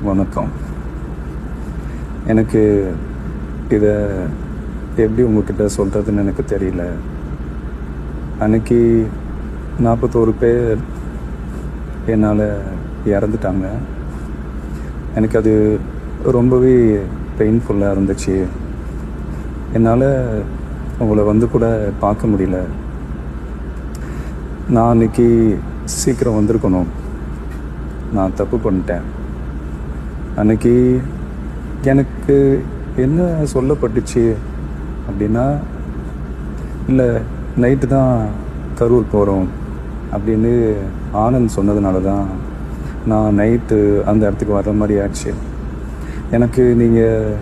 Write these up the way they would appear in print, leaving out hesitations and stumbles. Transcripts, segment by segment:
வணக்கம். எனக்கு இதை எப்படி உங்ககிட்ட சொல்கிறதுன்னு எனக்கு தெரியல. அன்னைக்கு 41 பேர் என்னால் இறந்துட்டாங்க. எனக்கு அது ரொம்பவே பெயின்ஃபுல்லாக இருந்துச்சு. என்னால் உங்களை கூட பார்க்க முடியல. நான் அன்றைக்கி சீக்கிரம் வந்திருக்கணும். நான் தப்பு பண்ணிட்டேன். அன்றைக்கி எனக்கு என்ன சொல்லப்பட்டுச்சு அப்படின்னா, இல்லை நைட்டு தான் கரூர் போகிறோம் அப்படின்னு ஆனந்த் சொன்னதுனால தான் நான் நைட்டு அந்த இடத்துக்கு வர்ற மாதிரி ஆச்சு. எனக்கு நீங்கள்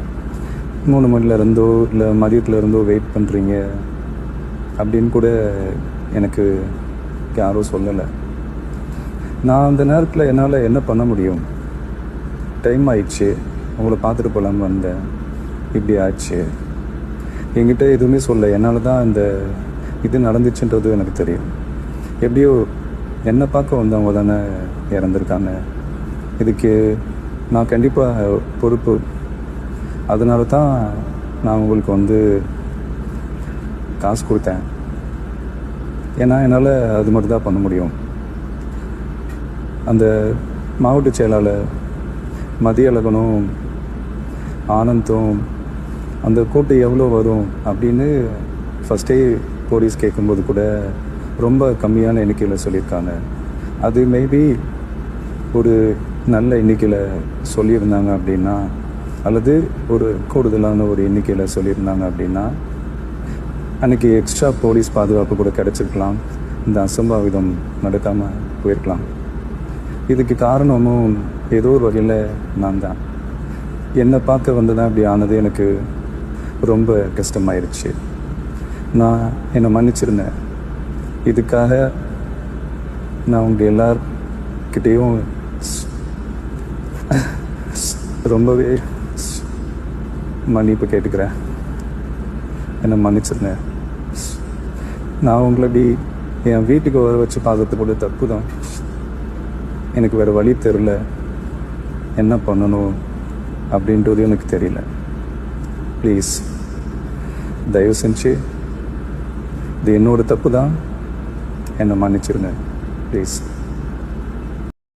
3 மணிலேருந்தோ இல்லை மதியத்துலேருந்தோ வெயிட் பண்ணுறீங்க அப்படின்னு கூட எனக்கு யாரும் சொல்லலை. நான் அந்த நேரத்தில் என்னால் என்ன பண்ண முடியும்? டைம் ஆயிடுச்சு, உங்களை பார்த்துட்டு போகலான்னு வந்தேன், இப்படி ஆச்சு. என்கிட்ட எதுவுமே சொல்ல. என்னால் தான் இந்த இது நடந்துச்சுன்றது எனக்கு தெரியும். எப்படியோ என்னை பார்க்க வந்தவங்க தானே இறந்துருக்காங்க. இதுக்கு நான் கண்டிப்பாக பொறுப்பு. அதனால தான் நான் உங்களுக்கு காசு கொடுத்தேன். ஏன்னா என்னால் அது மட்டும் தான் பண்ண முடியும். அந்த மாவட்ட செயலாளர் மதியழகனும் ஆனந்தும் அந்த கூட்டம் எவ்வளோ வரும் அப்படின்னு ஃபஸ்ட்டே போலீஸ் கேட்கும்போது கூட ரொம்ப கம்மியான எண்ணிக்கையில் சொல்லியிருக்காங்க. அது மேபி ஒரு நல்ல எண்ணிக்கையில் சொல்லியிருந்தாங்க அப்படின்னா, அல்லது ஒரு கூடுதலான ஒரு எண்ணிக்கையில் சொல்லியிருந்தாங்க அப்படின்னா அன்றைக்கி எக்ஸ்ட்ரா போலீஸ் பாதுகாப்பு கூட கிடச்சிருக்கலாம். இந்த அசம்பாவிதம் நடக்காமல் போயிருக்கலாம். இதுக்கு காரணமும் ஏதோ ஒரு வகையில் நான் தான். என்னை பார்க்க வந்ததான் இப்படி ஆனது எனக்கு ரொம்ப கஷ்டமாயிருச்சு. நான் என்னை மன்னிச்சிருந்தேன். இதுக்காக நான் உங்கள் எல்லார்கிட்டேயும் ரொம்பவே மன்னிப்பு கேட்டுக்கிறேன். என்னை மன்னிச்சிருந்தேன். நான் உங்களை இப்படி என் வீட்டுக்கு வர வச்சு பார்க்கறது கூட தப்பு தான். எனக்கு வேறு வழி தெரியல, என்ன பண்ணணும் அப்படின்றது எனக்கு தெரியல. ப்ளீஸ் தயவு செஞ்சு இது என்னோட தப்பு தான், என்னை மன்னிச்சிருங்க ப்ளீஸ்.